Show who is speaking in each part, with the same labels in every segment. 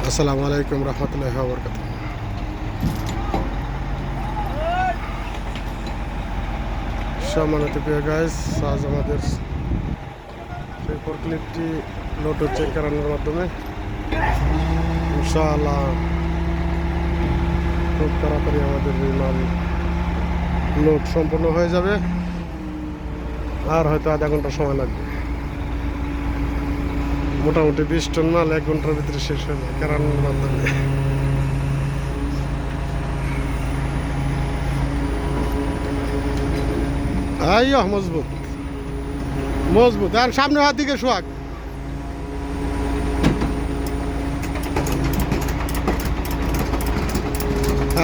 Speaker 1: আসসালামু আলাইকুম রহমতুল্লাহি ওয়া বারাকাতুহু। সম্মানিত প্রিয় গাইস, আজ আমাদের সেই ফোরক্লিফটটি লোড হচ্ছে কারণের মাধ্যমে। ইনশাআল্লাহ খুব তাড়াতাড়ি আমাদের এই মাল লোড সম্পূর্ণ হয়ে যাবে, আর হয়তো আধা ঘন্টা সময় লাগবে। মোটামুটি 20 টন মাল 1 ঘন্টার ভিতরে শেষ হয়ে যায় কারণের মাধ্যমে। আইয়ো মজবুত মজবুত, আর সামনে হাত দিকে সোহাগ।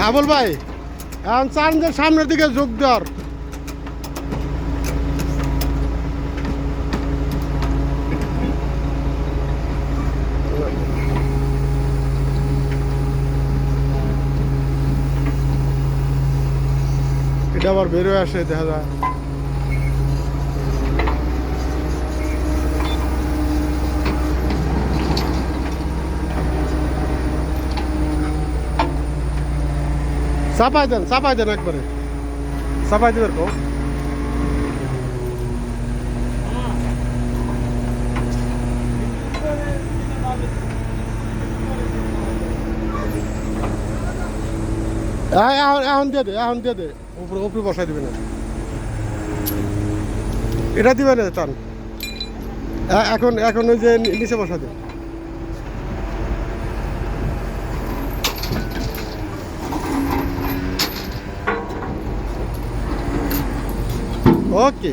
Speaker 1: আবুল ভাই এখন চান যে সামনের দিকে যোগ দেওয়ার। এটা আবার বেরোয় আসে, দেখা যায় চাপাই দেন একবারে চাপাই দেবেন কো। এখন দিয়ে দে উপরে বসাই দিবে না, এটা দিবে না চান। এখন ওই যে নিচে বসা দে। ওকে।